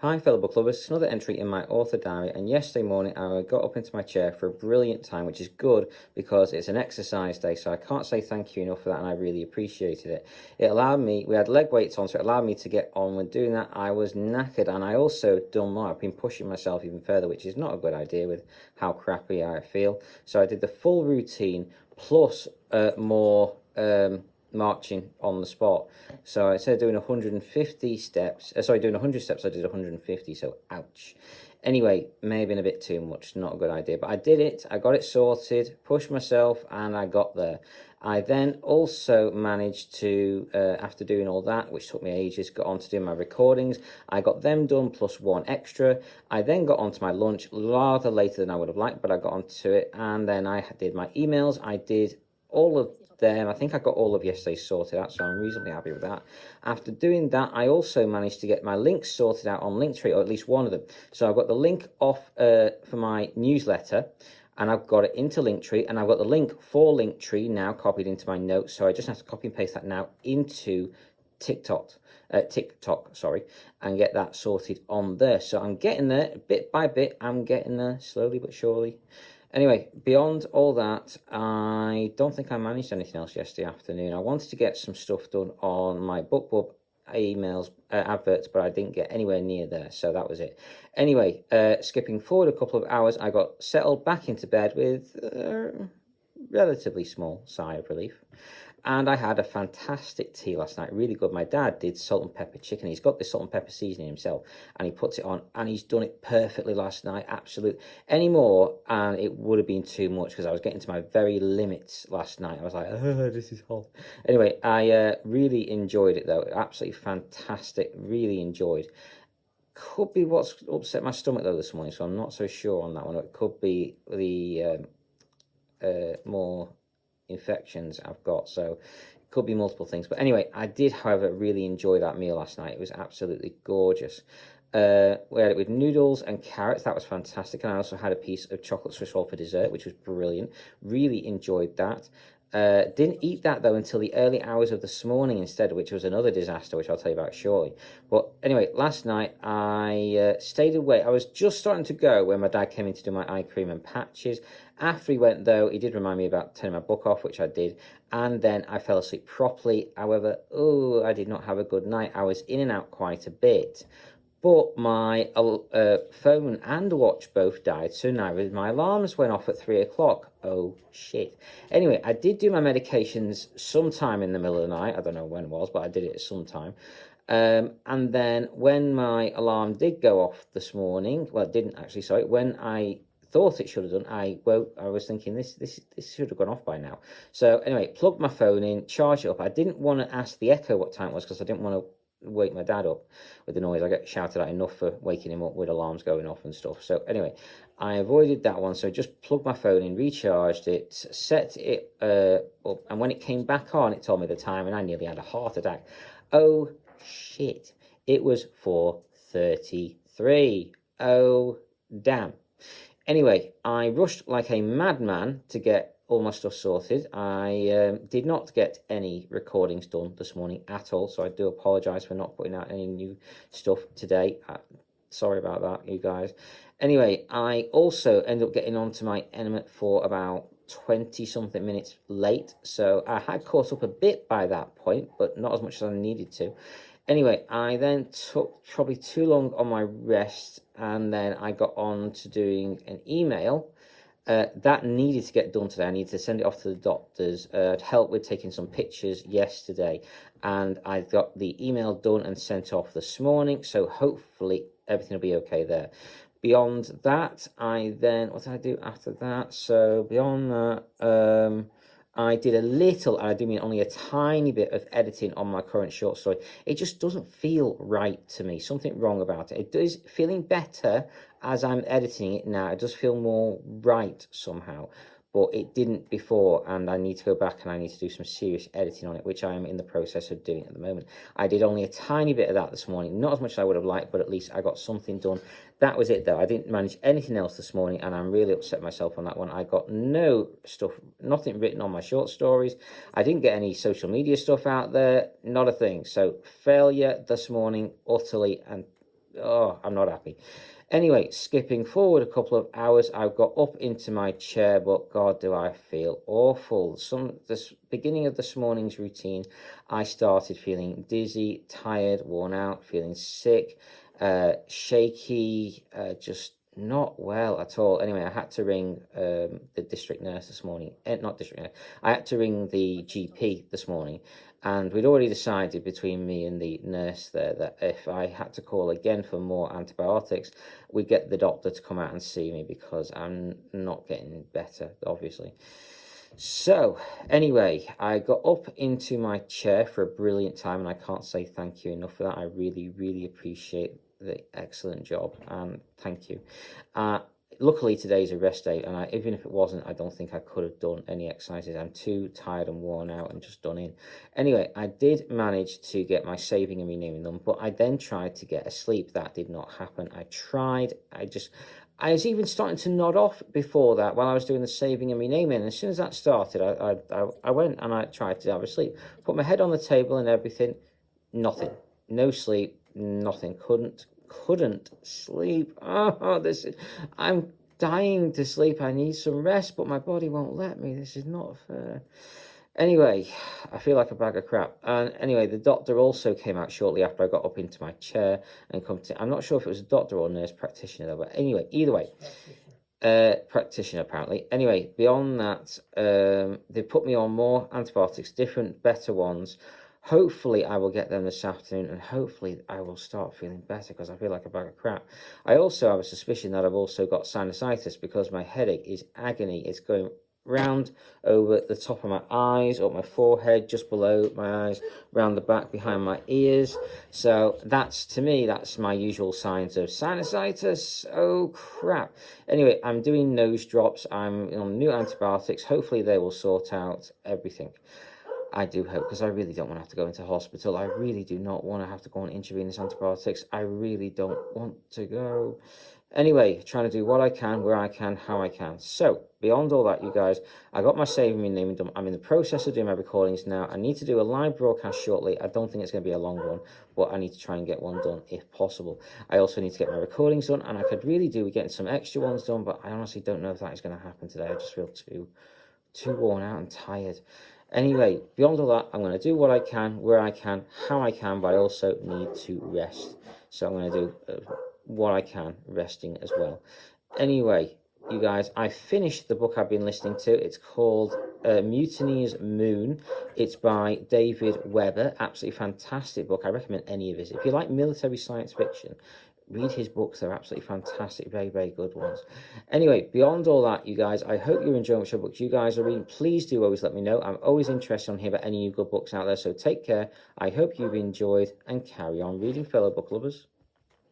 Hi fellow book lovers, it's another entry in my author diary, and yesterday morning I got up into my chair for a brilliant time, which is good because it's an exercise day, so I can't say thank you enough for that, and I really appreciated it. It allowed me, we had leg weights on, so it allowed me to get on with doing that. I was knackered, and I also done more. I've been pushing myself even further, which is not a good idea with how crappy I feel. So I did the full routine plus more marching on the spot. So instead of doing 150 steps, doing 100 steps, I did 150, so ouch. Anyway, may have been a bit too much, not a good idea, but I did it, I got it sorted, pushed myself, and I got there. I then also managed to, after doing all that, which took me ages, got on to do my recordings. I got them done plus one extra. I then got onto my lunch rather later than I would have liked, but I got onto it, and then I did my emails. I did all of them. I think I got all of yesterday sorted out, so I'm reasonably happy with that. After doing that, I also managed to get my links sorted out on Linktree, or at least one of them. So I've got the link off for my newsletter, and I've got it into Linktree, and I've got the link for Linktree now copied into my notes, so I just have to copy and paste that now into TikTok, and get that sorted on there. So I'm getting there bit by bit. I'm getting there slowly but surely. Anyway, beyond all that, I don't think I managed anything else yesterday afternoon. I wanted to get some stuff done on my BookBub emails, adverts, but I didn't get anywhere near there, so that was it. Anyway, skipping forward a couple of hours, I got settled back into bed with a relatively small sigh of relief. And I had a fantastic tea last night, really good. My dad did salt and pepper chicken. He's got this salt and pepper seasoning himself, and he puts it on, and he's done it perfectly last night, absolutely. Any more, and it would have been too much because I was getting to my very limits last night. I was like, oh, this is hot. Anyway, I really enjoyed it, though. Absolutely fantastic, really enjoyed. Could be what's upset my stomach, though, this morning, so I'm not so sure on that one. It could be the more infections I've got, so it could be multiple things. But anyway, I did, however, really enjoy that meal last night. It was absolutely gorgeous. We had it with noodles and carrots. That was fantastic. And I also had a piece of chocolate Swiss roll for dessert, which was brilliant. Really enjoyed that. Didn't eat that, though, until the early hours of this morning instead, which was another disaster, which I'll tell you about shortly. But anyway, last night I stayed away. I was just starting to go when my dad came in to do my eye cream and patches. After he went, though, he did remind me about turning my book off, which I did. And then I fell asleep properly. However, I did not have a good night. I was in and out quite a bit. But my phone and watch both died, so neither my alarms went off at 3 o'clock. Oh, shit. Anyway, I did do my medications sometime in the middle of the night. I don't know when it was, but I did it sometime. And then when my alarm did go off this morning, well, it didn't actually, sorry, when I thought it should have done, I was thinking this should have gone off by now. So anyway, plugged my phone in, charged it up. I didn't want to ask the Echo what time it was because I didn't want to wake my dad up with the noise. I get shouted at enough for waking him up with alarms going off and stuff. So anyway, I avoided that one. So just plugged my phone in, recharged it, set it up, and when it came back on, it told me the time, and I nearly had a heart attack. Oh shit! It was 4:33. Oh damn! Anyway, I rushed like a madman to get all my stuff sorted. I did not get any recordings done this morning at all, so I do apologise for not putting out any new stuff today. Sorry about that, you guys. Anyway, I also ended up getting onto my Element for about 20-something minutes late, so I had caught up a bit by that point, but not as much as I needed to. Anyway, I then took probably too long on my rest, and then I got on to doing an email. That needed to get done today. I needed to send it off to the doctors. I'd helped with taking some pictures yesterday, and I got the email done and sent off this morning, so hopefully everything will be okay there. Beyond that, what did I do after that? So beyond that, I did a little, and I do mean only a tiny bit of editing on my current short story. It just doesn't feel right to me. Something wrong about it. It is feeling better as I'm editing it now. It does feel more right somehow, but it didn't before, and I need to go back and I need to do some serious editing on it, which I am in the process of doing at the moment. I did only a tiny bit of that this morning, not as much as I would have liked, but at least I got something done. That was it, though. I didn't manage anything else this morning, and I'm really upset myself on that one. I got nothing written on my short stories. I didn't get any social media stuff out there, not a thing. So failure this morning, utterly, and oh, I'm not happy. Anyway, skipping forward a couple of hours, I got up into my chair, but God, do I feel awful. This beginning of this morning's routine, I started feeling dizzy, tired, worn out, feeling sick, shaky, just not well at all. Anyway, I had to ring the district nurse this morning. Not district nurse. I had to ring the GP this morning, and we'd already decided between me and the nurse there that if I had to call again for more antibiotics, we'd get the doctor to come out and see me because I'm not getting better, obviously. So, anyway, I got up into my chair for a brilliant time, and I can't say thank you enough for that. I really, really appreciate the excellent job, and thank you. Luckily, today's a rest day, and even if it wasn't, I don't think I could have done any exercises. I'm too tired and worn out and just done in. Anyway, I did manage to get my saving and renaming done, but I then tried to get asleep. That did not happen. I was even starting to nod off before that while I was doing the saving and renaming. And as soon as that started, I went and I tried to have a sleep. Put my head on the table and everything. Nothing. No sleep. Nothing. Couldn't sleep. I'm dying to sleep. I need some rest, but my body won't let me. This is not fair. Anyway, I feel like a bag of crap. And anyway, the doctor also came out shortly after I got up into my chair and I'm not sure if it was a doctor or nurse practitioner though, but anyway, either way, practitioner apparently. Anyway, beyond that, they put me on more antibiotics, different, better ones. Hopefully I will get them this afternoon, and hopefully I will start feeling better because I feel like a bag of crap. I also have a suspicion that I've also got sinusitis because my headache is agony. It's going round over the top of my eyes, up my forehead, just below my eyes, round the back, behind my ears. So that's my usual signs of sinusitis. Oh crap. Anyway, I'm doing nose drops. I'm on new antibiotics. Hopefully they will sort out everything. I do hope, because I really don't want to have to go into hospital. I really do not want to have to go on intravenous antibiotics. I really don't want to go. Anyway, trying to do what I can, where I can, how I can. So, beyond all that, you guys, I got my saving and naming done. I'm in the process of doing my recordings now. I need to do a live broadcast shortly. I don't think it's going to be a long one, but I need to try and get one done if possible. I also need to get my recordings done, and I could really do with getting some extra ones done, but I honestly don't know if that is going to happen today. I just feel too worn out and tired. Anyway, beyond all that, I'm going to do what I can, where I can, how I can, but I also need to rest. So I'm going to do what I can, resting as well. Anyway, you guys, I finished the book I've been listening to. It's called Mutiny's Moon. It's by David Weber. Absolutely fantastic book. I recommend any of his. If you like military science fiction, read his books. They're absolutely fantastic. Very, very good ones. Anyway, beyond all that, you guys, I hope you're enjoying whichever books you guys are reading. Please do always let me know. I'm always interested on here about any new good books out there. So take care. I hope you've enjoyed and carry on reading, fellow book lovers.